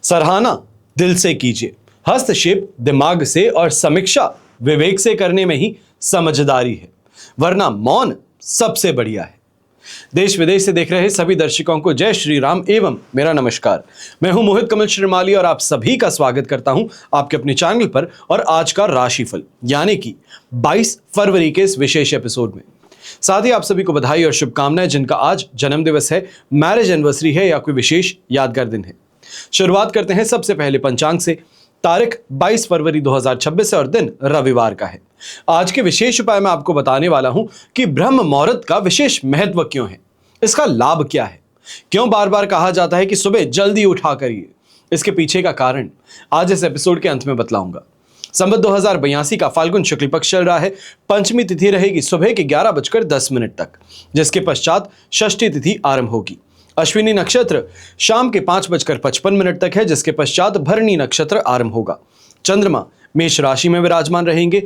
सराहना दिल से कीजिए, हस्तक्षेप दिमाग से और समीक्षा विवेक से करने में ही समझदारी है, वरना मौन सबसे बढ़िया है। देश विदेश से देख रहे सभी दर्शकों को जय श्री राम एवं मेरा नमस्कार। मैं हूं मोहित कमल श्रीमाली और आप सभी का स्वागत करता हूं आपके अपने चैनल पर और आज का राशिफल यानी कि 22 फरवरी के इस विशेष एपिसोड में। साथ ही आप सभी को बधाई और शुभकामनाएं जिनका आज जन्म दिवस है, मैरिज एनिवर्सरी है या कोई विशेष यादगार दिन है। शुरुआत करते हैं सबसे पहले पंचांग से। तारीख 22 फरवरी 2026 है और दिन रविवार का है। आज के विशेष उपाय मैं आपको बताने वाला हूं कि ब्रह्म मुहूर्त का विशेष महत्व क्यों है, इसका लाभ क्या है, क्यों बार बार कहा जाता है कि सुबह जल्दी उठा करिए। इसके पीछे का कारण आज इस एपिसोड के अंत में बतलाऊंगा। संवत 2082 का फाल्गुन शुक्ल पक्ष चल रहा है। पंचमी तिथि रहेगी सुबह के 11:10 तक, जिसके पश्चात षष्ठी तिथि आरंभ होगी। अश्विनी नक्षत्र शाम के 5:55 तक है, जिसके पश्चात भरणी नक्षत्र आरंभ होगा। चंद्रमा मेष राशि में विराजमान रहेंगे,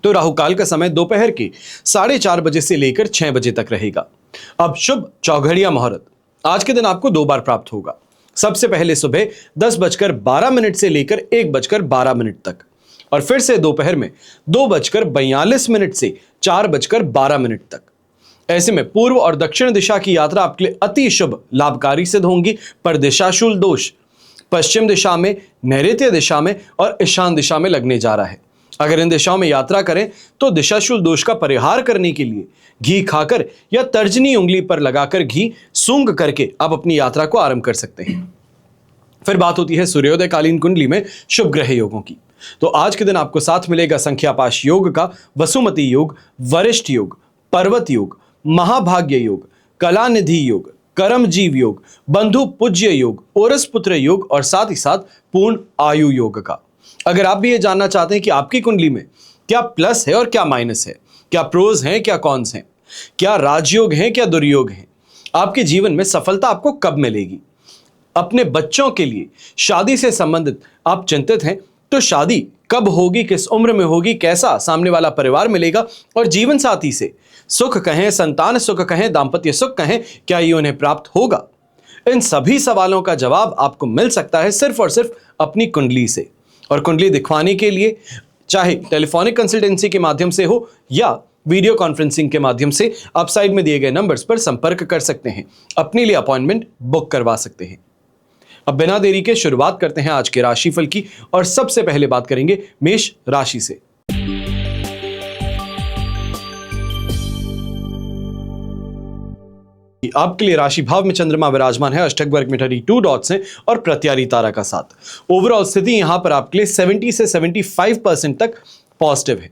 तो राहु काल का समय दोपहर के 4:30 बजे से लेकर 6 बजे तक रहेगा। अब शुभ चौघड़िया मुहूर्त आज के दिन आपको 2 बार प्राप्त होगा। सबसे पहले सुबह 10:12 से लेकर 1:12 तक और फिर से दोपहर में 2:42 से 4:12 तक। ऐसे में पूर्व और दक्षिण दिशा की यात्रा आपके लिए अति शुभ लाभकारी सिद्ध होंगी, पर दिशाशूल दोष पश्चिम दिशा में, नैऋत्य दिशा में और ईशान दिशा में लगने जा रहा है। अगर इन दिशाओं में यात्रा करें तो दिशाशूल दोष का परिहार करने के लिए घी खाकर या तर्जनी उंगली पर लगाकर घी सूंघ करके आप अपनी यात्रा को आरंभ कर सकते हैं। फिर बात होती है सूर्योदय कालीन कुंडली में शुभ ग्रह योगों की। तो आज के दिन आपको साथ मिलेगा संख्यापाश योग का वसुमती योग, वरिष्ठ योग, पर्वत योग, महाभाग्य योग, कलानिधि योग, कर्मजीव योग, बंधु पूज्य योग, ओरस पुत्र योग और साथ ही साथ पूर्ण आयु योग का। अगर आप भी ये जानना चाहते हैं कि आपकी कुंडली में क्या प्लस है और क्या माइनस है, क्या प्रोज हैं क्या कॉन्स हैं, क्या राजयोग हैं क्या दुर्योग हैं, आपके जीवन में सफलता आपको कब मिलेगी, अपने बच्चों के लिए शादी से संबंधित आप चिंतित हैं तो शादी कब होगी, किस उम्र में होगी, कैसा सामने वाला परिवार मिलेगा और जीवन साथी से सुख कहें, संतान सुख कहें, दाम्पत्य सुख कहें, क्या ये उन्हें प्राप्त होगा, इन सभी सवालों का जवाब आपको मिल सकता है सिर्फ और सिर्फ अपनी कुंडली से। और कुंडली दिखवाने के लिए चाहे टेलीफोनिक कंसल्टेंसी के माध्यम से हो या वीडियो कॉन्फ्रेंसिंग के माध्यम से आप साइड में दिए गए नंबर्स पर संपर्क कर सकते हैं, अपने लिए अपॉइंटमेंट बुक करवा सकते हैं। अब बिना देरी के शुरुआत करते हैं आज के राशिफल की और सबसे पहले बात करेंगे मेष राशि से। आपके लिए राशि भाव में चंद्रमा विराजमान है, अष्टक वर्ग में 32 डॉट्स हैं और प्रत्यारी तारा का साथ। ओवरऑल स्थिति यहां पर आपके लिए 70 से 75% तक पॉजिटिव है।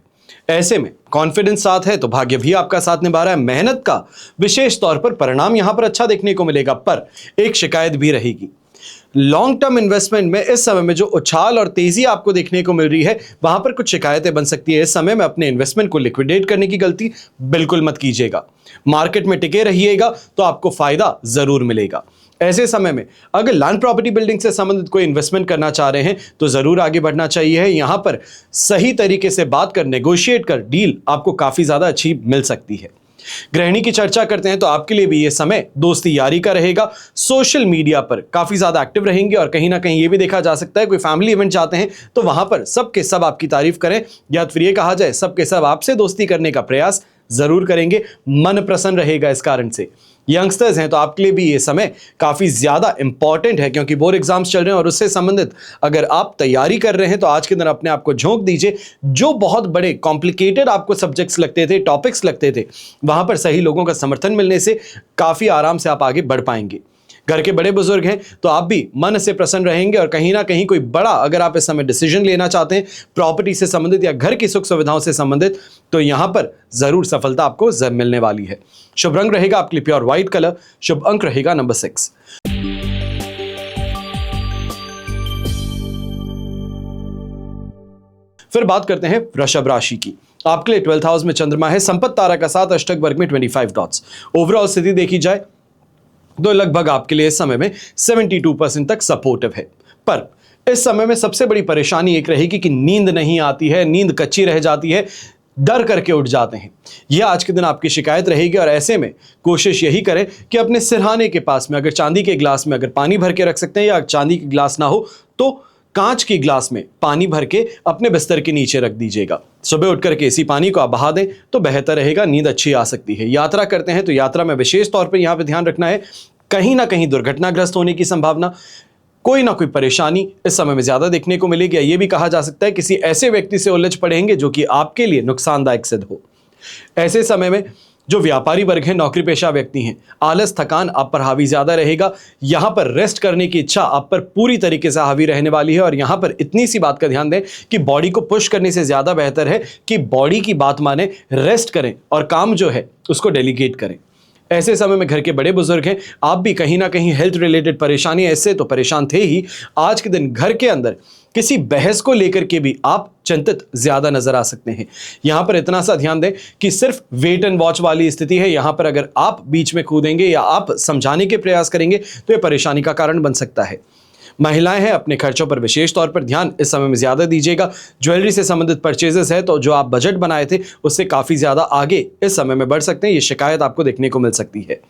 ऐसे में कॉन्फिडेंस साथ है तो भाग्य भी आपका साथ निभा रहा है। मेहनत का विशेष तौर पर परिणाम यहां पर अच्छा देखने को मिलेगा, पर एक शिकायत भी रहेगी। लॉन्ग टर्म इन्वेस्टमेंट में इस समय में जो उछाल और तेजी आपको देखने को मिल रही है, वहां पर कुछ शिकायतें बन सकती है। इस समय में अपने इन्वेस्टमेंट को लिक्विडेट करने की गलती बिल्कुल मत कीजिएगा। मार्केट में टिके रहिएगा तो आपको फायदा जरूर मिलेगा। ऐसे समय में अगर लैंड प्रॉपर्टी बिल्डिंग से संबंधित कोई इन्वेस्टमेंट करना चाह रहे हैं तो जरूर आगे बढ़ना चाहिए। यहां पर सही तरीके से बात कर, नेगोशिएट कर डील आपको काफी ज्यादा अच्छी मिल सकती है। गृहिणी की चर्चा करते हैं तो आपके लिए भी यह समय दोस्ती यारी का रहेगा। सोशल मीडिया पर काफी ज्यादा एक्टिव रहेंगे और कहीं ना कहीं यह भी देखा जा सकता है कोई फैमिली इवेंट चाहते हैं तो वहां पर सबके सब आपकी तारीफ करें, या फिर यह कहा जाए सबके सब आपसे दोस्ती करने का प्रयास जरूर करेंगे। मन प्रसन्न रहेगा इस कारण से। यंगस्टर्स हैं तो आपके लिए भी ये समय काफी ज्यादा इंपॉर्टेंट है, क्योंकि बोर्ड एग्जाम्स चल रहे हैं और उससे संबंधित अगर आप तैयारी कर रहे हैं तो आज के दिन अपने आप को झोंक दीजिए। जो बहुत बड़े कॉम्प्लिकेटेड आपको सब्जेक्ट्स लगते थे, टॉपिक्स लगते थे, वहां पर सही लोगों का समर्थन मिलने से काफी आराम से आप आगे बढ़ पाएंगे। घर के बड़े बुजुर्ग हैं तो आप भी मन से प्रसन्न रहेंगे और कहीं ना कहीं कोई बड़ा अगर आप इस समय डिसीजन लेना चाहते हैं प्रॉपर्टी से संबंधित या घर की सुख सुविधाओं से संबंधित, तो यहां पर जरूर सफलता आपको मिलने वाली है। शुभ रंग रहेगा आपके लिए प्योर व्हाइट कलर, शुभ अंक रहेगा नंबर 6। फिर बात करते हैं वृषभ राशि की। आपके लिए 12th हाउस में चंद्रमा है, संपत्ति तारा का साथ, अष्टक वर्ग में 25 डॉट्स। ओवरऑल स्थिति देखी जाए तो लगभग आपके लिए इस समय में 72% तक सपोर्टिव है, पर इस समय में सबसे बड़ी परेशानी एक रहेगी कि नींद नहीं आती है, नींद कच्ची रह जाती है। डर करके उठ जाते हैं। यह आज के दिन आपकी शिकायत रहेगी और ऐसे में कोशिश यही करें कि अपने सिरहाने के पास में अगर चांदी के गिलास में अगर पानी भर के रख सकते हैं या चांदी के गिलास ना हो तो कांच के गिलास में पानी भर के अपने बिस्तर के नीचे रख दीजिएगा। सुबह उठकर के इसी पानी को आप बहा दें तो बेहतर रहेगा, नींद अच्छी आ सकती है। यात्रा करते हैं तो यात्रा में विशेष तौर पर यहां पर ध्यान रखना है, कहीं ना कहीं दुर्घटनाग्रस्त होने की संभावना, कोई ना कोई परेशानी इस समय में ज्यादा देखने को मिलेगी। यह भी कहा जा सकता है किसी ऐसे व्यक्ति से उलझ पड़ेंगे जो कि आपके लिए नुकसानदायक सिद्ध हो। ऐसे समय में जो व्यापारी वर्ग है, नौकरी पेशा व्यक्ति हैं, आलस थकान आप पर हावी ज्यादा रहेगा। यहां पर रेस्ट करने की इच्छा आप पर पूरी तरीके से हावी रहने वाली है और यहां पर इतनी सी बात का ध्यान दें कि बॉडी को पुश करने से ज्यादा बेहतर है कि बॉडी की बात माने, रेस्ट करें और काम जो है उसको डेलीगेट करें। ऐसे समय में घर के बड़े बुजुर्ग हैं, आप भी कहीं ना कहीं हेल्थ रिलेटेड परेशानी, ऐसे तो परेशान थे ही, आज के दिन घर के अंदर किसी बहस को लेकर के भी आप चिंतित ज्यादा नजर आ सकते हैं। यहां पर इतना सा ध्यान दें कि सिर्फ वेट एंड वॉच वाली स्थिति है। यहां पर अगर आप बीच में कूदेंगे या आप समझाने के प्रयास करेंगे तो यह परेशानी का कारण बन सकता है। महिलाएं हैं, अपने खर्चों पर विशेष तौर पर ध्यान इस समय में ज्यादा दीजिएगा। ज्वेलरी से संबंधित परचेजेस है तो जो आप बजट बनाए थे उससे काफी ज्यादा आगे इस समय में बढ़ सकते हैं, ये शिकायत आपको देखने को मिल सकती है।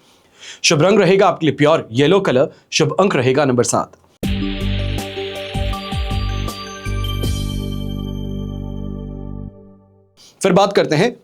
शुभ रंग रहेगा आपके लिए प्योर येलो कलर, शुभ अंक रहेगा नंबर 7। फिर बात करते हैं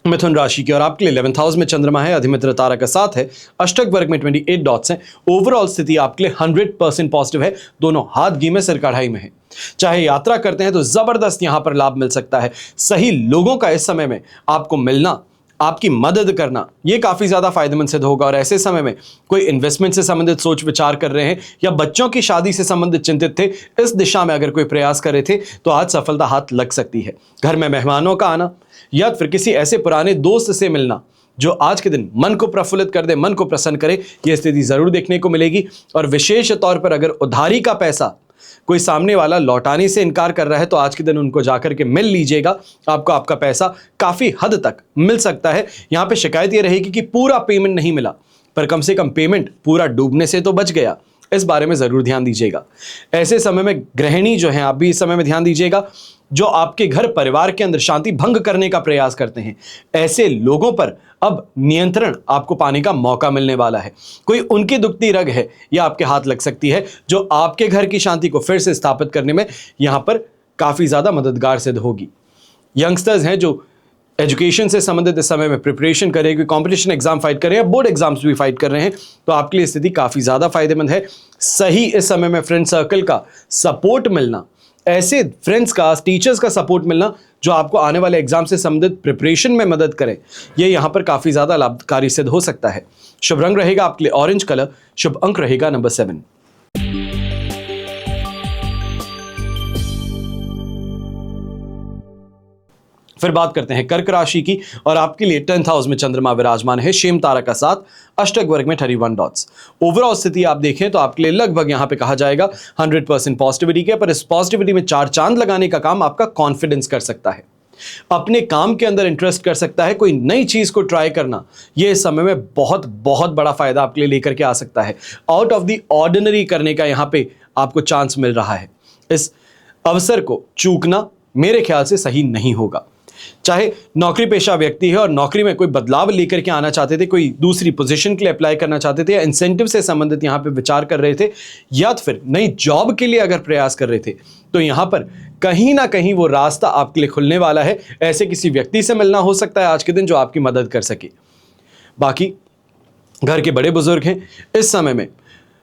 मिथुन राशि की और आपके लिए 11th हाउस में चंद्रमा है, अधिमित्र तारा का साथ है, अष्टक वर्ग में 28 डॉट्स हैं। ओवरऑल स्थिति आपके लिए 100% पॉजिटिव है, दोनों हाथ घी में सिर कढ़ाई में है। चाहे यात्रा करते हैं तो जबरदस्त यहां पर लाभ मिल सकता है। सही लोगों का इस समय में आपको मिलना, आपकी मदद करना, यह काफी ज्यादा फायदेमंद सिद्ध होगा और ऐसे समय में कोई इन्वेस्टमेंट से संबंधित सोच विचार कर रहे हैं या बच्चों की शादी से संबंधित चिंतित थे, इस दिशा में अगर कोई प्रयास कर रहे थे तो आज सफलता हाथ लग सकती है। घर में मेहमानों का आना या फिर किसी ऐसे पुराने दोस्त से मिलना जो आज के दिन मन को प्रफुल्लित कर दे, मन को प्रसन्न करे, यह स्थिति जरूर देखने को मिलेगी। और विशेष तौर पर अगर उधारी का पैसा कोई सामने वाला लौटाने से इनकार कर रहा है तो आज के दिन उनको जाकर के मिल लीजिएगा, आपको आपका पैसा काफी हद तक मिल सकता है। यहां पे शिकायत ये रहेगी कि पूरा पेमेंट नहीं मिला, पर कम से कम पेमेंट पूरा डूबने से तो बच गया, इस बारे में जरूर ध्यान दीजिएगा। ऐसे समय में गृहिणी जो है, आप भी इस समय में ध्यान दीजिएगा, जो आपके घर परिवार के अंदर शांति भंग करने का प्रयास करते हैं, ऐसे लोगों पर अब नियंत्रण आपको पाने का मौका मिलने वाला है। कोई उनकी दुखती रग है या आपके हाथ लग सकती है जो आपके घर की शांति को फिर से स्थापित करने में यहां पर काफी ज्यादा मददगार सिद्ध होगी। यंगस्टर्स हैं जो एजुकेशन से संबंधित इस समय में प्रिपरेशन करें, कोई कॉम्पिटिशन एग्जाम फाइट कर रहे हैं, बोर्ड एग्जाम्स भी फाइट कर रहे हैं, तो आपके लिए स्थिति काफी ज्यादा फायदेमंद है। सही इस समय में फ्रेंड सर्कल का सपोर्ट मिलना, ऐसे फ्रेंड्स का, टीचर्स का सपोर्ट मिलना जो आपको आने वाले एग्जाम से संबंधित प्रिपरेशन में मदद करे, ये यहां पर काफी ज्यादा लाभकारी सिद्ध हो सकता है। शुभ रंग रहेगा आपके लिए ऑरेंज कलर, शुभ अंक रहेगा नंबर 7। फिर बात करते हैं कर्क राशि की और आपके लिए 10th हाउस में चंद्रमा विराजमान है, शेम तारा का साथ, अष्टक वर्ग में 31 डॉट्स। ओवरऑल स्थिति आप देखें तो आपके लिए लगभग यहां पे कहा जाएगा 100% पॉजिटिविटी के, पर इस पॉजिटिविटी में 4 चांद लगाने का काम आपका कॉन्फिडेंस कर सकता है, अपने काम के अंदर इंटरेस्ट कर सकता है, कोई नई चीज को ट्राई करना, यह इस समय में बहुत बहुत बड़ा फायदा आपके लिए लेकर के आ सकता है। आउट ऑफ द ऑर्डिनरी करने का यहां पे आपको चांस मिल रहा है। इस अवसर को चूकना मेरे ख्याल से सही नहीं होगा। चाहे नौकरी पेशा व्यक्ति है और नौकरी में कोई बदलाव लेकर के आना चाहते थे, कोई दूसरी पोजीशन के लिए अप्लाई करना चाहते थे या इंसेंटिव से संबंधित यहां पे विचार कर रहे थे या फिर नई जॉब के लिए अगर प्रयास कर रहे थे, तो यहां पर कहीं ना कहीं वो रास्ता आपके लिए खुलने वाला है। ऐसे किसी व्यक्ति से मिलना हो सकता है आज के दिन जो आपकी मदद कर सके। बाकी घर के बड़े बुजुर्ग हैं, इस समय में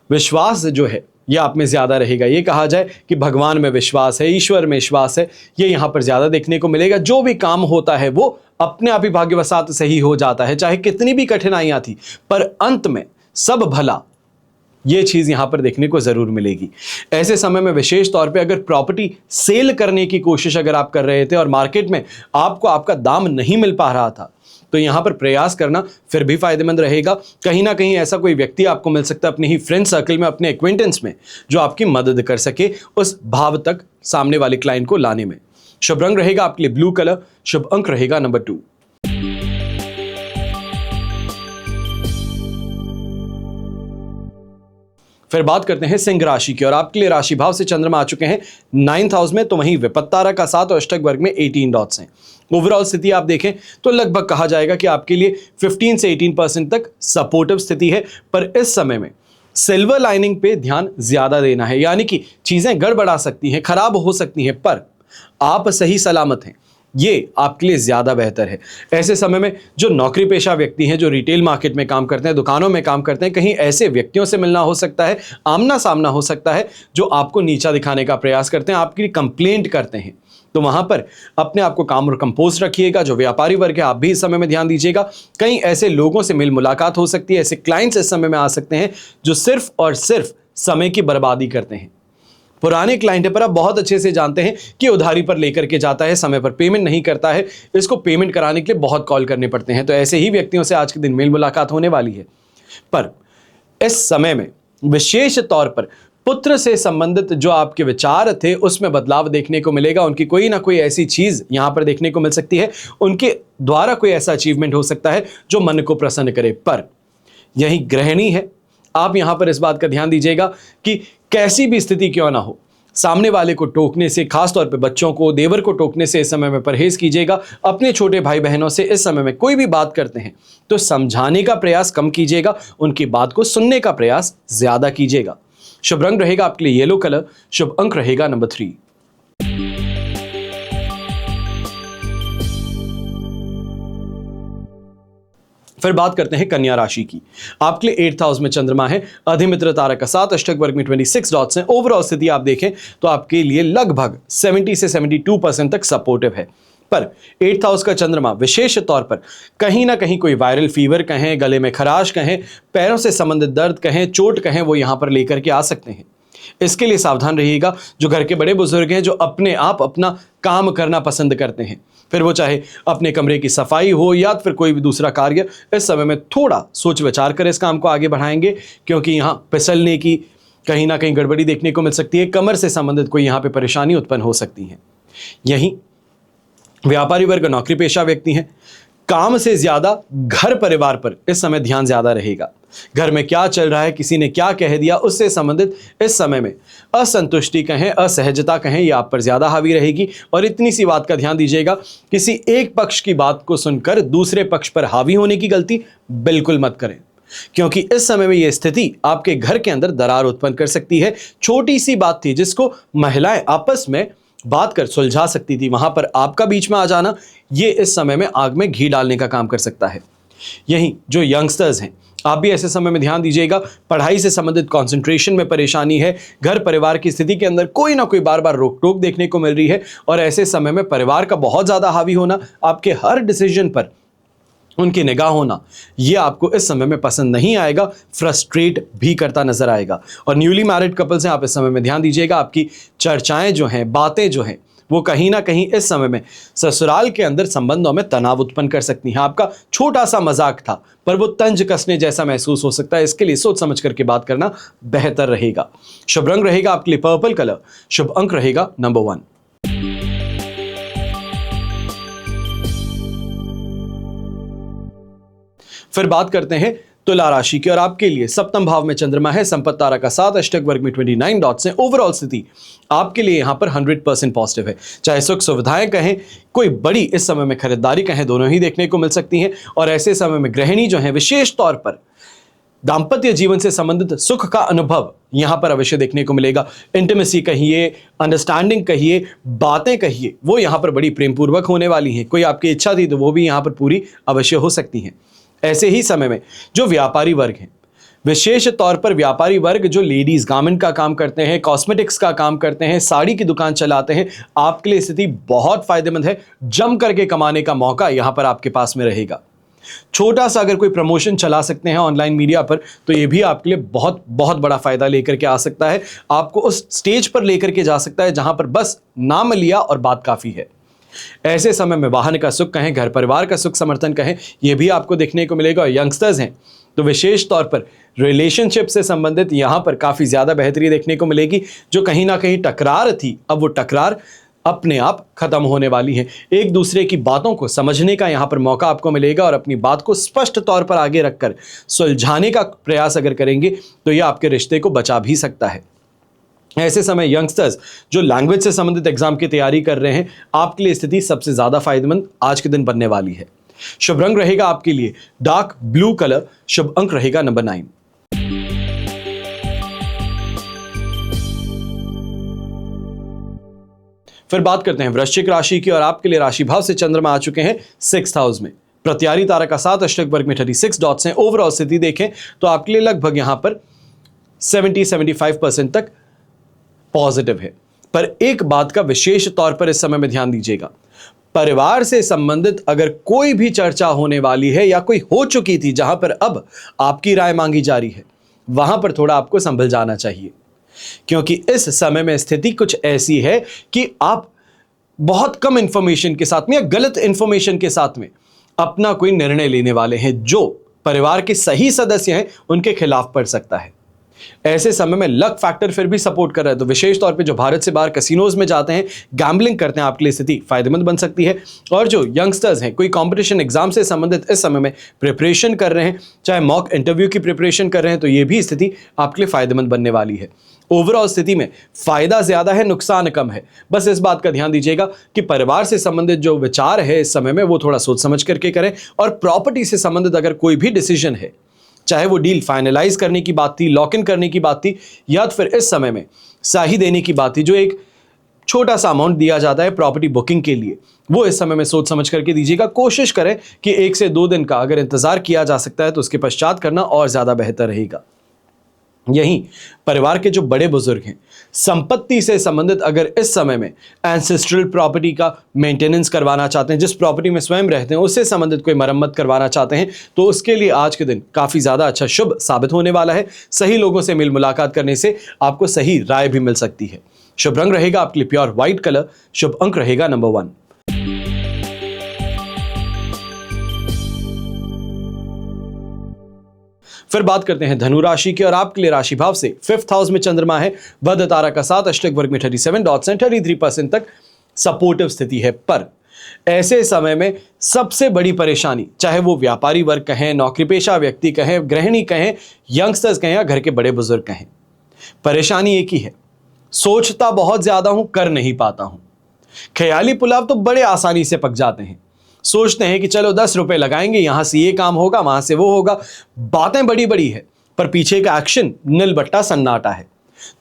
विश्वास जो है यह आप में ज्यादा रहेगा। ये कहा जाए कि भगवान में विश्वास है, ईश्वर में विश्वास है, ये यहां पर ज्यादा देखने को मिलेगा। जो भी काम होता है वो अपने आप ही भाग्यवशात सही हो जाता है, चाहे कितनी भी कठिनाइयां थी, पर अंत में सब भला, ये चीज यहां पर देखने को जरूर मिलेगी। ऐसे समय में विशेष तौर पे अगर प्रॉपर्टी सेल करने की कोशिश अगर आप कर रहे थे और मार्केट में आपको आपका दाम नहीं मिल पा रहा था, तो यहां पर प्रयास करना फिर भी फायदेमंद रहेगा। कहीं ना कहीं ऐसा कोई व्यक्ति आपको मिल सकता है अपने ही फ्रेंड सर्कल में, अपने एक्वेंटेंस में, जो आपकी मदद कर सके उस भाव तक सामने वाले क्लाइंट को लाने में। शुभ रंग रहेगा आपके लिए ब्लू कलर, शुभ अंक रहेगा नंबर 2। फिर बात करते हैं सिंह राशि की और आपके लिए राशि भाव से चंद्रमा आ चुके हैं 9th हाउस में, तो वहीं विपत्त तारा का साथ और अष्टक वर्ग में 18 डॉट्स हैं। ओवरऑल स्थिति आप देखें तो लगभग कहा जाएगा कि आपके लिए 15 से 18% तक सपोर्टिव स्थिति है, पर इस समय में सिल्वर लाइनिंग पे ध्यान ज्यादा देना है, यानी कि चीजें गड़बड़ा सकती हैं, खराब हो सकती हैं, पर आप सही सलामत हैं, ये आपके लिए ज्यादा बेहतर है। ऐसे समय में जो नौकरी पेशा व्यक्ति हैं, जो रिटेल मार्केट में काम करते हैं, दुकानों में काम करते हैं, कहीं ऐसे व्यक्तियों से मिलना हो सकता है, आमना सामना हो सकता है जो आपको नीचा दिखाने का प्रयास करते हैं, आपकी कंप्लेंट करते हैं, तो वहां पर अपने आप को काम और कंपोज रखिएगा। जो व्यापारी वर्ग है, आप भी इस समय में ध्यान दीजिएगा। कहीं ऐसे लोगों से मिल मुलाकात हो सकती है, ऐसे क्लाइंट्स इस समय में आ सकते हैं जो सिर्फ और सिर्फ समय की बर्बादी करते हैं। पुराने क्लाइंट पर आप बहुत अच्छे से जानते हैं कि उधारी पर लेकर के जाता है, समय पर पेमेंट नहीं करता है, इसको पेमेंट कराने के लिए बहुत कॉल करने पड़ते हैं। तो ऐसे ही व्यक्तियों से आज के दिन मेल मुलाकात होने वाली है। पर इस समय में विशेष तौर पर पुत्र से संबंधित जो आपके विचार थे उसमें बदलाव देखने को मिलेगा। उनकी कोई ना कोई ऐसी चीज यहां पर देखने को मिल सकती है, उनके द्वारा कोई ऐसा अचीवमेंट हो सकता है जो मन को प्रसन्न करे। पर यही गृहिणी है, आप यहां पर इस बात का ध्यान दीजिएगा कि कैसी भी स्थिति क्यों ना हो, सामने वाले को टोकने से, खासतौर पे बच्चों को, देवर को टोकने से इस समय में परहेज कीजिएगा। अपने छोटे भाई बहनों से इस समय में कोई भी बात करते हैं तो समझाने का प्रयास कम कीजिएगा, उनकी बात को सुनने का प्रयास ज्यादा कीजिएगा। शुभ रंग रहेगा आपके लिए येलो कलर, शुभ अंक रहेगा नंबर 3। फिर बात करते हैं कन्या राशि की। आपके लिए 8th हाउस में चंद्रमा है, अधिमित्र तारा का 7, अष्टक वर्ग में 26 डॉट्स हैं। ओवरऑल स्थिति आप देखें तो आपके लिए लगभग 70 से 72% तक सपोर्टिव है। पर 8th हाउस का चंद्रमा विशेष तौर पर कहीं ना कहीं कोई वायरल फीवर कहें, गले में खराश कहें, पैरों से संबंधित दर्द कहें, चोट कहें, वो यहां पर लेकर के आ सकते हैं। इसके लिए सावधान रहिएगा। जो घर के बड़े बुजुर्ग हैं, जो अपने आप अपना काम करना पसंद करते हैं, फिर वो चाहे अपने कमरे की सफाई हो या फिर कोई भी दूसरा कार्य, इस समय में थोड़ा सोच विचार कर इस काम को आगे बढ़ाएंगे, क्योंकि यहाँ फिसलने की कहीं ना कहीं गड़बड़ी देखने को मिल सकती है। कमर से संबंधित कोई यहाँ पे परेशानी उत्पन्न हो सकती है। यहीं व्यापारी वर्ग, नौकरी पेशा व्यक्ति हैं, काम से ज्यादा घर परिवार पर इस समय ध्यान ज्यादा रहेगा। घर में क्या चल रहा है, किसी ने क्या कह दिया, उससे संबंधित इस समय में असंतुष्टि कहें, असहजता कहें, ये आप पर ज्यादा हावी रहेगी। और इतनी सी बात का ध्यान दीजिएगा, किसी एक पक्ष की बात को सुनकर दूसरे पक्ष पर हावी होने की गलती बिल्कुल मत करें, क्योंकि इस समय में यह स्थिति आपके घर के अंदर दरार उत्पन्न कर सकती है। छोटी सी बात थी जिसको महिलाएं आपस में बात कर सुलझा सकती थी, वहां पर आपका बीच में आ जाना ये इस समय में आग में घी डालने का काम कर सकता है। यहीं जो यंगस्टर्स हैं, आप भी ऐसे समय में ध्यान दीजिएगा। पढ़ाई से संबंधित कंसंट्रेशन में परेशानी है, घर परिवार की स्थिति के अंदर कोई ना कोई बार बार रोक टोक देखने को मिल रही है, और ऐसे समय में परिवार का बहुत ज्यादा हावी होना, आपके हर डिसीजन पर उनकी निगाह होना, ये आपको इस समय में पसंद नहीं आएगा, फ्रस्ट्रेट भी करता नजर आएगा। और न्यूली मैरिड कपल्स हैं, आप इस समय में ध्यान दीजिएगा। आपकी चर्चाएं जो हैं, बातें जो हैं, वो कहीं ना कहीं इस समय में ससुराल के अंदर संबंधों में तनाव उत्पन्न कर सकती हैं। आपका छोटा सा मजाक था पर वो तंज कसने जैसा महसूस हो सकता है, इसके लिए सोच समझ करके बात करना बेहतर रहेगा। शुभ रंग रहेगा आपके लिए पर्पल कलर, शुभ अंक रहेगा नंबर 1। फिर बात करते हैं तुला राशि की, और आपके लिए सप्तम भाव में चंद्रमा है, संपत्ति तारा का 7, अष्टक वर्ग में 29 डॉट्स हैं। ओवरऑल स्थिति आपके लिए यहां पर 100% पॉजिटिव है। चाहे सुख सुविधाएं कहें, कोई बड़ी इस समय में खरीदारी कहें, दोनों ही देखने को मिल सकती हैं। और ऐसे समय में गृहिणी जो है, विशेष तौर पर दाम्पत्य जीवन से संबंधित सुख का अनुभव यहां पर अवश्य देखने को मिलेगा। इंटीमेसी कहिए, अंडरस्टैंडिंग कहिए, बातें कहिए, वो यहां पर बड़ी प्रेमपूर्वक होने वाली हैं। कोई आपकी इच्छा थी तो वो भी यहां पर पूरी अवश्य हो सकती हैं। ऐसे ही समय में जो व्यापारी वर्ग हैं, विशेष तौर पर व्यापारी वर्ग जो लेडीज गारमेंट का काम करते हैं, कॉस्मेटिक्स का काम करते हैं, साड़ी की दुकान चलाते हैं, आपके लिए स्थिति बहुत फायदेमंद है। जम करके कमाने का मौका यहां पर आपके पास में रहेगा। छोटा सा अगर कोई प्रमोशन चला सकते हैं ऑनलाइन मीडिया पर, तो ये भी आपके लिए बहुत बहुत बड़ा फायदा लेकर के आ सकता है। आपको उस स्टेज पर लेकर के जा सकता है जहां पर बस नाम लिया और बात काफी है। ऐसे समय में वाहन का सुख कहें, घर परिवार का सुख समर्थन कहें, यह भी आपको देखने को मिलेगा। और यंगस्टर्स हैं तो विशेष तौर पर रिलेशनशिप से संबंधित यहां पर काफी ज्यादा बेहतरी देखने को मिलेगी। जो कहीं ना कहीं टकरार थी, अब वो टकरार अपने आप खत्म होने वाली है। एक दूसरे की बातों को समझने का यहां पर मौका आपको मिलेगा, और अपनी बात को स्पष्ट तौर पर आगे रखकर सुलझाने का प्रयास अगर करेंगे तो यह आपके रिश्ते को बचा भी सकता है। ऐसे समय यंगस्टर्स जो लैंग्वेज से संबंधित एग्जाम की तैयारी कर रहे हैं, आपके लिए स्थिति सबसे ज्यादा फायदेमंद आज के दिन बनने वाली है। शुभ रंग रहेगा आपके लिए डार्क ब्लू कलर। शुभ अंक रहेगा नंबर 9। फिर बात करते हैं वृश्चिक राशि की, और आपके लिए राशि भाव से चंद्रमा आ चुके हैं 6th हाउस में। प्रत्यारी तारा का 7 अष्टक वर्ग में 36 डॉट्स हैं। ओवरऑल स्थिति देखें तो आपके लिए लगभग यहां पर 70-75% तक पॉजिटिव है। पर एक बात का विशेष तौर पर इस समय में ध्यान दीजिएगा, परिवार से संबंधित अगर कोई भी चर्चा होने वाली है या कोई हो चुकी थी जहां पर अब आपकी राय मांगी जा रही है, वहां पर थोड़ा आपको संभल जाना चाहिए, क्योंकि इस समय में स्थिति कुछ ऐसी है कि आप बहुत कम इंफॉर्मेशन के साथ में या गलत इंफॉर्मेशन के साथ में अपना कोई निर्णय लेने वाले हैं जो परिवार के सही सदस्य हैं उनके खिलाफ पड़ सकता है। ऐसे समय में लक फैक्टर फिर भी सपोर्ट कर रहा है, तो विशेष तौर पे जो भारत से बाहर कैसीनोज में जाते हैं, गैम्बलिंग करते हैं, आपके लिए स्थिति फायदेमंद बन सकती है। और जो यंगस्टर्स हैं, कोई कंपटीशन एग्जाम से संबंधित इस समय में प्रिपरेशन कर रहे हैं, चाहे मॉक इंटरव्यू की प्रिपरेशन कर रहे हैं, तो ये भी स्थिति आपके लिए फायदेमंद बनने वाली है। ओवरऑल स्थिति में फायदा ज्यादा है, नुकसान कम है। बस इस बात का ध्यान दीजिएगा कि परिवार से संबंधित जो विचार है इस समय में वो थोड़ा सोच समझ करके करें। और प्रॉपर्टी से संबंधित अगर कोई भी डिसीजन है, चाहे वो डील फाइनलाइज करने की बात थी, लॉक इन करने की बात थी, या फिर इस समय में साही देने की बात थी, जो एक छोटा सा अमाउंट दिया जाता है प्रॉपर्टी बुकिंग के लिए, वो इस समय में सोच समझ करके दीजिएगा। कोशिश करें कि 1 से 2 दिन का अगर इंतजार किया जा सकता है तो उसके पश्चात करना और ज्यादा बेहतर रहेगा। यहीं परिवार के जो बड़े बुजुर्ग हैं, संपत्ति से संबंधित अगर इस समय में एंसेस्ट्रल प्रॉपर्टी का मेंटेनेंस करवाना चाहते हैं, जिस प्रॉपर्टी में स्वयं रहते हैं उससे संबंधित कोई मरम्मत करवाना चाहते हैं, तो उसके लिए आज के दिन काफी ज्यादा अच्छा शुभ साबित होने वाला है। सही लोगों से मिल मुलाकात करने से आपको सही राय भी मिल सकती है। शुभ रंग रहेगा आपके लिए प्योर व्हाइट कलर। शुभ अंक रहेगा नंबर 1। फिर बात करते हैं धनु राशि की, और आपके लिए राशि भाव से 5th हाउस में चंद्रमा है। बुध तारा का 7 अष्टक वर्ग में 37 डॉट्स हैं। 33% तक सपोर्टिव स्थिति है। पर ऐसे समय में सबसे बड़ी परेशानी, चाहे वो व्यापारी वर्ग कहें, नौकरी पेशा व्यक्ति कहें, गृहिणी कहें, यंगस्टर्स कहें या घर के बड़े बुजुर्ग कहें, परेशानी एक ही है, सोचता बहुत ज्यादा हूं, कर नहीं पाता हूं। ख्याली पुलाव तो बड़े आसानी से पक जाते हैं। सोचते हैं कि चलो 10 रुपए लगाएंगे, यहां से ये काम होगा, वहां से वो होगा, बातें बड़ी बड़ी है पर पीछे का एक्शन नीलबट्टा सन्नाटा है।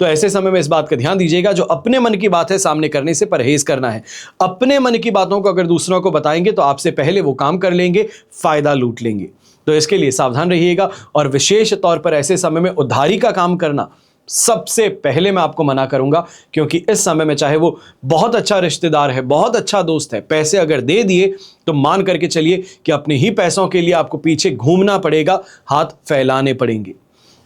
तो ऐसे समय में इस बात का ध्यान दीजिएगा, जो अपने मन की बात है सामने करने से परहेज करना है। अपने मन की बातों को अगर दूसरों को बताएंगे तो आपसे पहले वो काम कर लेंगे, फायदा लूट लेंगे। तो इसके लिए सावधान रहिएगा। और विशेष तौर पर ऐसे समय में उधारी का काम करना सबसे पहले मैं आपको मना करूंगा, क्योंकि इस समय में चाहे वो बहुत अच्छा रिश्तेदार है, बहुत अच्छा दोस्त है, पैसे अगर दे दिए तो मान करके चलिए कि अपने ही पैसों के लिए आपको पीछे घूमना पड़ेगा, हाथ फैलाने पड़ेंगे।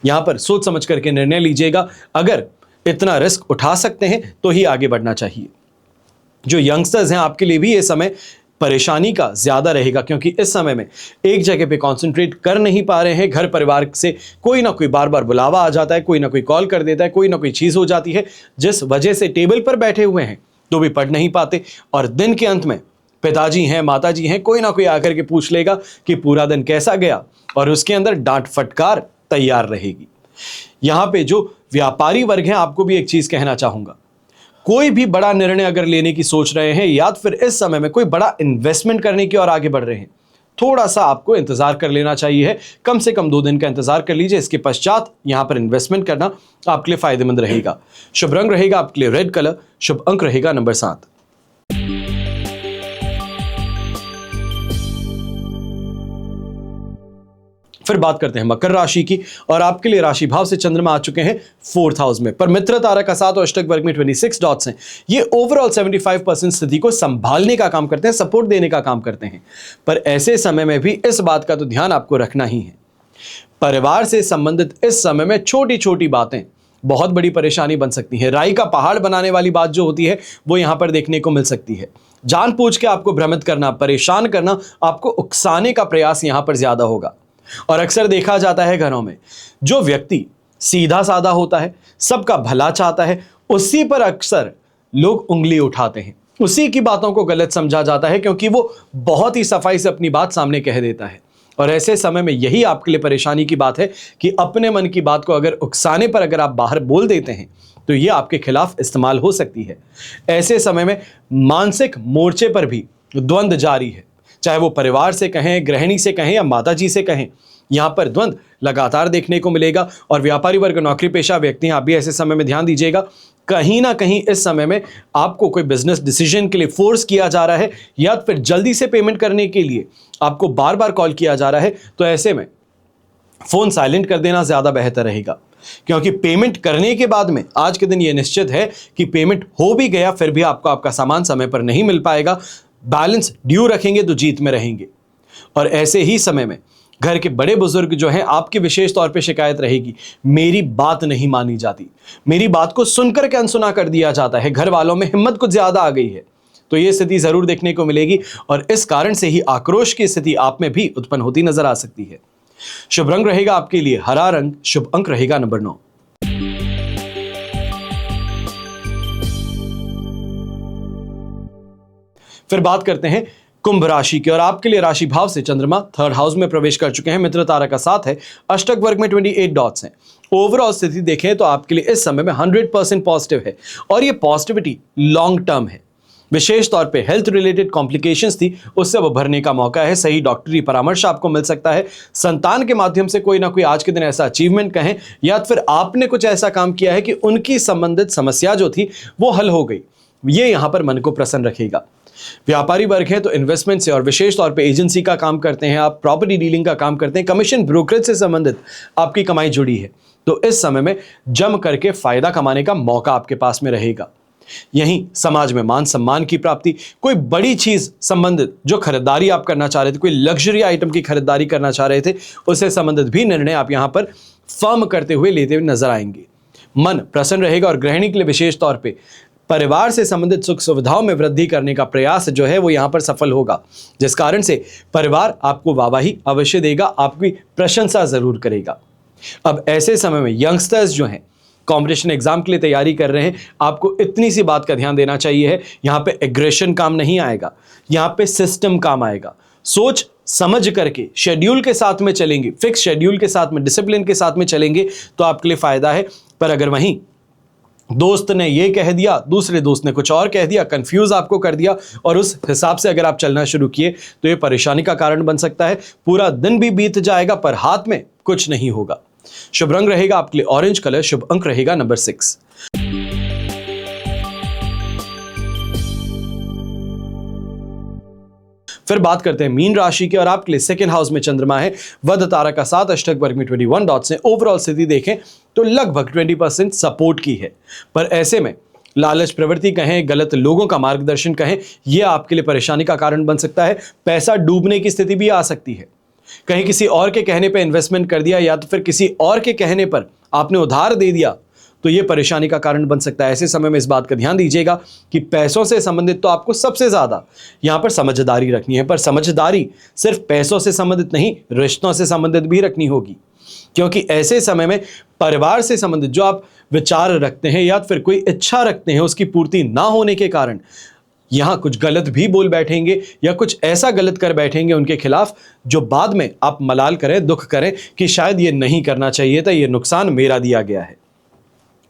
यहां पर सोच समझ करके निर्णय लीजिएगा। अगर इतना रिस्क उठा सकते हैं तो ही आगे बढ़ना चाहिए। जो यंगस्टर्स हैं, आपके लिए भी ये समय परेशानी का ज्यादा रहेगा, क्योंकि इस समय में एक जगह पे कंसंट्रेट कर नहीं पा रहे हैं। घर परिवार से कोई ना कोई बार बार बुलावा आ जाता है, कोई ना कोई कॉल कर देता है, कोई ना कोई चीज हो जाती है, जिस वजह से टेबल पर बैठे हुए हैं तो भी पढ़ नहीं पाते। और दिन के अंत में पिताजी हैं, माताजी हैं, कोई ना कोई आकर के पूछ लेगा कि पूरा दिन कैसा गया, और उसके अंदर डांट फटकार तैयार रहेगी। यहां पे जो व्यापारी वर्ग है, आपको भी एक चीज कहना चाहूंगा, कोई भी बड़ा निर्णय अगर लेने की सोच रहे हैं या फिर इस समय में कोई बड़ा इन्वेस्टमेंट करने की और आगे बढ़ रहे हैं, थोड़ा सा आपको इंतजार कर लेना चाहिए। कम से कम 2 दिन का इंतजार कर लीजिए। इसके पश्चात यहां पर इन्वेस्टमेंट करना आपके लिए फायदेमंद रहेगा। शुभ रंग रहेगा आपके लिए रेड कलर। शुभ अंक रहेगा नंबर 7। फिर बात करते हैं मकर राशि की, और आपके लिए राशि भाव से चंद्रमा आ चुके हैं 4th हाउस में। पर मित्र तारा का 7 और अष्टक वर्ग में 26 डॉट्स हैं। ये ओवरऑल 75% स्थिति को संभालने का काम करते हैं, सपोर्ट देने का काम करते हैं। पर ऐसे समय में भी इस बात का तो ध्यान आपको रखना ही है, परिवार से संबंधित इस समय में छोटी छोटी बातें बहुत बड़ी परेशानी बन सकती है। राई का पहाड़ बनाने वाली बात जो होती है वो यहां पर देखने को मिल सकती है। जानबूझ के आपको भ्रमित करना, परेशान करना, आपको उकसाने का प्रयास यहां पर ज्यादा होगा। और अक्सर देखा जाता है घरों में जो व्यक्ति सीधा साधा होता है, सबका भला चाहता है, उसी पर अक्सर लोग उंगली उठाते हैं, उसी की बातों को गलत समझा जाता है, क्योंकि वो बहुत ही सफाई से अपनी बात सामने कह देता है। और ऐसे समय में यही आपके लिए परेशानी की बात है कि अपने मन की बात को अगर उकसाने पर अगर आप बाहर बोल देते हैं तो ये आपके खिलाफ इस्तेमाल हो सकती है। ऐसे समय में मानसिक मोर्चे पर भी द्वंद्व जारी है, चाहे वो परिवार से कहें, गृहिणी से कहें या माताजी से कहें, यहां पर द्वंद्व लगातार देखने को मिलेगा। और व्यापारी वर्ग, नौकरी पेशा व्यक्ति, आप भी ऐसे समय में ध्यान दीजिएगा, कहीं ना कहीं इस समय में आपको कोई बिजनेस डिसीजन के लिए फोर्स किया जा रहा है या फिर जल्दी से पेमेंट करने के लिए आपको बार बार कॉल किया जा रहा है, तो ऐसे में फोन साइलेंट कर देना ज्यादा बेहतर रहेगा। क्योंकि पेमेंट करने के बाद में आज के दिन यह निश्चित है कि पेमेंट हो भी गया फिर भी आपको आपका सामान समय पर नहीं मिल पाएगा। बैलेंस ड्यू रखेंगे तो जीत में रहेंगे। और ऐसे ही समय में घर के बड़े बुजुर्ग जो हैं, आपकी विशेष तौर पे शिकायत रहेगी, मेरी बात नहीं मानी जाती, मेरी बात को सुनकर के अनसुना कर दिया जाता है, घर वालों में हिम्मत कुछ ज्यादा आ गई है। तो यह स्थिति जरूर देखने को मिलेगी और इस कारण से ही आक्रोश की स्थिति आप में भी उत्पन्न होती नजर आ सकती है। शुभ रंग रहेगा आपके लिए हरा रंग, शुभ अंक रहेगा नंबर 9। फिर बात करते हैं कुंभ राशि की और आपके लिए राशि भाव से चंद्रमा 3rd हाउस में प्रवेश कर चुके हैं। मित्र तारा का साथ है, अष्टक वर्ग में 28 डॉट्स हैं। ओवरऑल स्थिति देखें तो आपके लिए इस समय में 100% पॉजिटिव है और ये पॉजिटिविटी लॉन्ग टर्म है। विशेष तौर पे हेल्थ रिलेटेड कॉम्प्लिकेशंस थी, उससे उभरने का मौका है। सही डॉक्टरी परामर्श आपको मिल सकता है। संतान के माध्यम से कोई ना कोई आज के दिन ऐसा अचीवमेंट कहें या फिर आपने कुछ ऐसा काम किया है कि उनकी संबंधित समस्या जो थी वो हल हो गई, ये यहां पर मन को प्रसन्न रखेगा। व्यापारी वर्ग है तो इन्वेस्टमेंट से और विशेष तौर पे एजेंसी का काम करते हैं आप, प्रॉपर्टी डीलिंग का काम करते हैं, कमीशन ब्रोकरेज से संबंधित आपकी कमाई जुड़ी है, तो इस समय में जम करके फायदा कमाने का मौका आपके पास में रहेगा। यहीं समाज में मान सम्मान की प्राप्ति, कोई बड़ी चीज संबंधित जो खरीदारी आप करना चाह रहे थे, कोई लग्जरी आइटम की खरीदारी करना चाह रहे थे, उससे संबंधित भी निर्णय आप यहां पर फर्म करते हुए लेते हुए नजर आएंगे। मन प्रसन्न रहेगा और गृहिणी के लिए विशेष तौर पे परिवार से संबंधित सुख सुविधाओं में वृद्धि करने का प्रयास जो है वो यहां पर सफल होगा, जिस कारण से परिवार आपको वाहवाही अवश्य देगा, आपकी प्रशंसा जरूर करेगा। अब ऐसे समय में यंगस्टर्स जो हैं, कॉम्पिटिशन एग्जाम के लिए तैयारी कर रहे हैं, आपको इतनी सी बात का ध्यान देना चाहिए है, यहां पे एग्रेशन काम नहीं आएगा, यहां पे सिस्टम काम आएगा। सोच समझ करके शेड्यूल के साथ में चलेंगे, फिक्स शेड्यूल के साथ में, डिसिप्लिन के साथ में चलेंगे तो आपके लिए फायदा है। पर अगर वहीं दोस्त ने ये कह दिया, दूसरे दोस्त ने कुछ और कह दिया, कंफ्यूज आपको कर दिया और उस हिसाब से अगर आप चलना शुरू किए तो ये परेशानी का कारण बन सकता है। पूरा दिन भी बीत जाएगा पर हाथ में कुछ नहीं होगा। शुभ रंग रहेगा आपके लिए ऑरेंज कलर, शुभ अंक रहेगा नंबर 6। फिर बात करते हैं मीन राशि की और आपके लिए 2nd हाउस में चंद्रमा है, वध तारा का साथ, अष्टक वर्ग में 21 डॉट्स हैं। ओवरऑल स्थिति देखें तो लगभग 20% सपोर्ट की है, पर ऐसे में लालच प्रवृत्ति कहें, गलत लोगों का मार्गदर्शन कहें, यह आपके लिए परेशानी का कारण बन सकता है। पैसा डूबने की स्थिति भी आ सकती है। कहीं किसी और के कहने पर इन्वेस्टमेंट कर दिया या तो फिर किसी और के कहने पर आपने उधार दे दिया तो यह परेशानी का कारण बन सकता है। ऐसे समय में इस बात का ध्यान दीजिएगा कि पैसों से संबंधित तो आपको सबसे ज्यादा यहां पर समझदारी रखनी है, पर समझदारी सिर्फ पैसों से संबंधित नहीं, रिश्तों से संबंधित भी रखनी होगी। क्योंकि ऐसे समय में परिवार से संबंधित जो आप विचार रखते हैं या फिर कोई इच्छा रखते हैं, उसकी पूर्ति ना होने के कारण यहां कुछ गलत भी बोल बैठेंगे या कुछ ऐसा गलत कर बैठेंगे उनके खिलाफ जो बाद में आप मलाल करें, दुख करें कि शायद ये नहीं करना चाहिए था, ये नुकसान मेरा दिया गया है।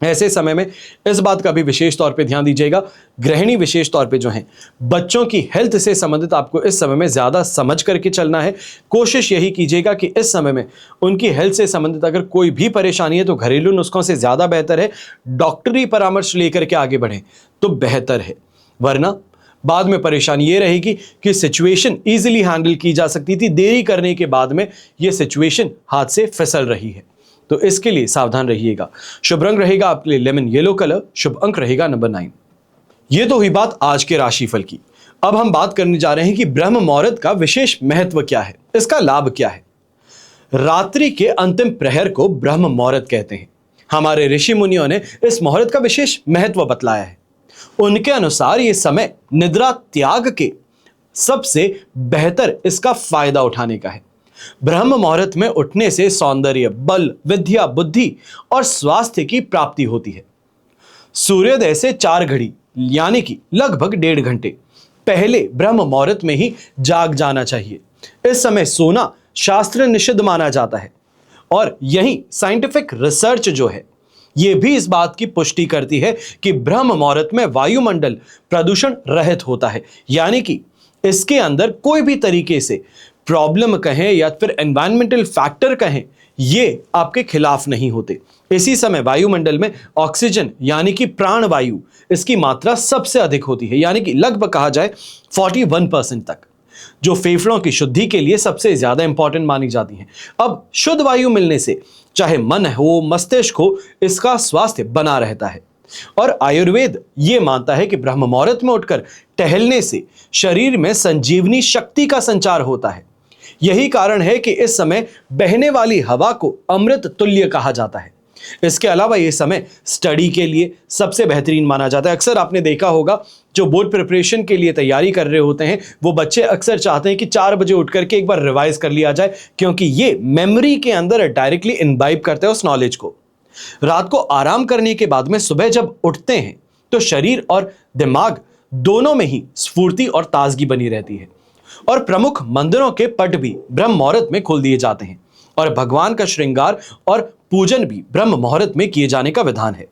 ऐसे समय में इस बात का भी विशेष तौर पे ध्यान दीजिएगा। गृहिणी विशेष तौर पे जो हैं, बच्चों की हेल्थ से संबंधित आपको इस समय में ज्यादा समझ करके चलना है। कोशिश यही कीजिएगा कि इस समय में उनकी हेल्थ से संबंधित अगर कोई भी परेशानी है तो घरेलू नुस्खों से ज्यादा बेहतर है डॉक्टरी परामर्श लेकर के आगे बढ़ें तो बेहतर है, वरना बाद में परेशानी ये रहेगी कि सिचुएशन इजीली हैंडल की जा सकती थी, देरी करने के बाद में ये सिचुएशन हाथ से फिसल रही है, तो इसके लिए सावधान रहिएगा। शुभ रंग रहेगा आपके लिए लेमन येलो कलर, शुभ अंक रहेगा नंबर 9। ये तो हुई बात आज के राशिफल की। अब हम बात करने जा रहे हैं कि ब्रह्म मुहूर्त का विशेष महत्व क्या है, इसका लाभ क्या है। रात्रि के अंतिम प्रहर को ब्रह्म मुहूर्त कहते हैं। हमारे ऋषि मुनियों ने इस मुहूर्त का विशेष महत्व बतलाया है। उनके अनुसार यह समय निद्रा त्याग के सबसे बेहतर इसका फायदा उठाने का है। ब्रह्म मुहूर्त में उठने से सौंदर्य, बल, विद्या, बुद्धि और स्वास्थ्य की प्राप्ति होती है। सूर्योदय से 4 घड़ी यानी कि लगभग 1.5 घंटे पहले ब्रह्म मुहूर्त में ही जाग जाना चाहिए। इस समय सोना शास्त्र निषिद्ध माना जाता है और यही साइंटिफिक रिसर्च जो है यह भी इस बात की पुष्टि करती है कि ब्रह्म मुहूर्त में वायुमंडल प्रदूषण रहित होता है, यानी कि इसके अंदर कोई भी तरीके से प्रॉब्लम कहें या फिर एनवायरमेंटल फैक्टर कहें, ये आपके खिलाफ नहीं होते। इसी समय वायुमंडल में ऑक्सीजन यानी कि प्राणवायु, इसकी मात्रा सबसे अधिक होती है, यानी कि लगभग कहा जाए 41% तक, जो फेफड़ों की शुद्धि के लिए सबसे ज्यादा इंपॉर्टेंट मानी जाती हैं। अब शुद्ध वायु मिलने से चाहे मन हो, मस्तिष्क हो, इसका स्वास्थ्य बना रहता है। और आयुर्वेद ये मानता है कि ब्रह्म मुहूर्त में उठकर टहलने से शरीर में संजीवनी शक्ति का संचार होता है। यही कारण है कि इस समय बहने वाली हवा को अमृत तुल्य कहा जाता है। इसके अलावा यह समय स्टडी के लिए सबसे बेहतरीन माना जाता है। अक्सर आपने देखा होगा, जो बोर्ड प्रिपरेशन के लिए तैयारी कर रहे होते हैं, वो बच्चे अक्सर चाहते हैं कि 4 बजे उठ करके एक बार रिवाइज कर लिया जाए, क्योंकि ये मेमोरी के अंदर डायरेक्टली इनबाइब करते हैं उस नॉलेज को। रात को आराम करने के बाद में सुबह जब उठते हैं तो शरीर और दिमाग दोनों में ही स्फूर्ति और ताजगी बनी रहती है। और प्रमुख मंदिरों के पट भी ब्रह्म मुहूर्त में खोल दिए जाते हैं और भगवान का श्रृंगार और पूजन भी ब्रह्म मुहूर्त में किए जाने का विधान है।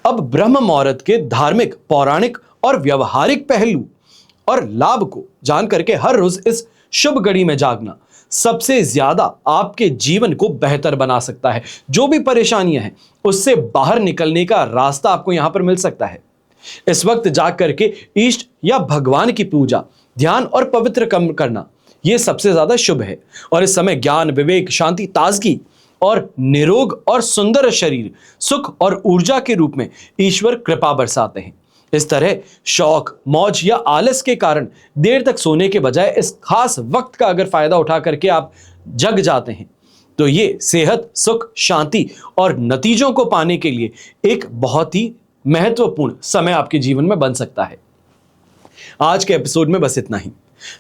अब ब्रह्म मुहूर्त के धार्मिक, पौराणिक और व्यवहारिक पहलू और लाभ को जान करके हर रोज इस शुभ घड़ी में जागना सबसे ज्यादा आपके जीवन को बेहतर बना सकता है। जो भी परेशानियां हैं, उससे बाहर निकलने का रास्ता आपको यहां पर मिल सकता है। इस वक्त जाग करके इष्ट या भगवान की पूजा, ध्यान और पवित्र कर्म करना, यह सबसे ज्यादा शुभ है। और इस समय ज्ञान, विवेक, शांति, ताजगी और निरोग और सुंदर शरीर, सुख और ऊर्जा के रूप में ईश्वर कृपा बरसाते हैं। इस तरह शौक, मौज या आलस के कारण देर तक सोने के बजाय इस खास वक्त का अगर फायदा उठा करके आप जग जाते हैं, तो ये सेहत, सुख, शांति और नतीजों को पाने के लिए एक बहुत ही महत्वपूर्ण समय आपके जीवन में बन सकता है। आज के एपिसोड में बस इतना ही।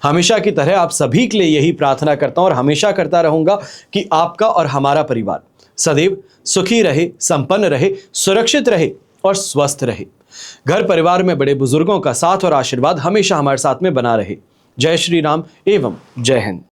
हमेशा की तरह आप सभी के लिए यही प्रार्थना करता हूं और हमेशा करता रहूंगा कि आपका और हमारा परिवार सदैव सुखी रहे, संपन्न रहे, सुरक्षित रहे और स्वस्थ रहे। घर परिवार में बड़े बुजुर्गों का साथ और आशीर्वाद हमेशा हमारे साथ में बना रहे। जय श्री राम एवं जय हिंद।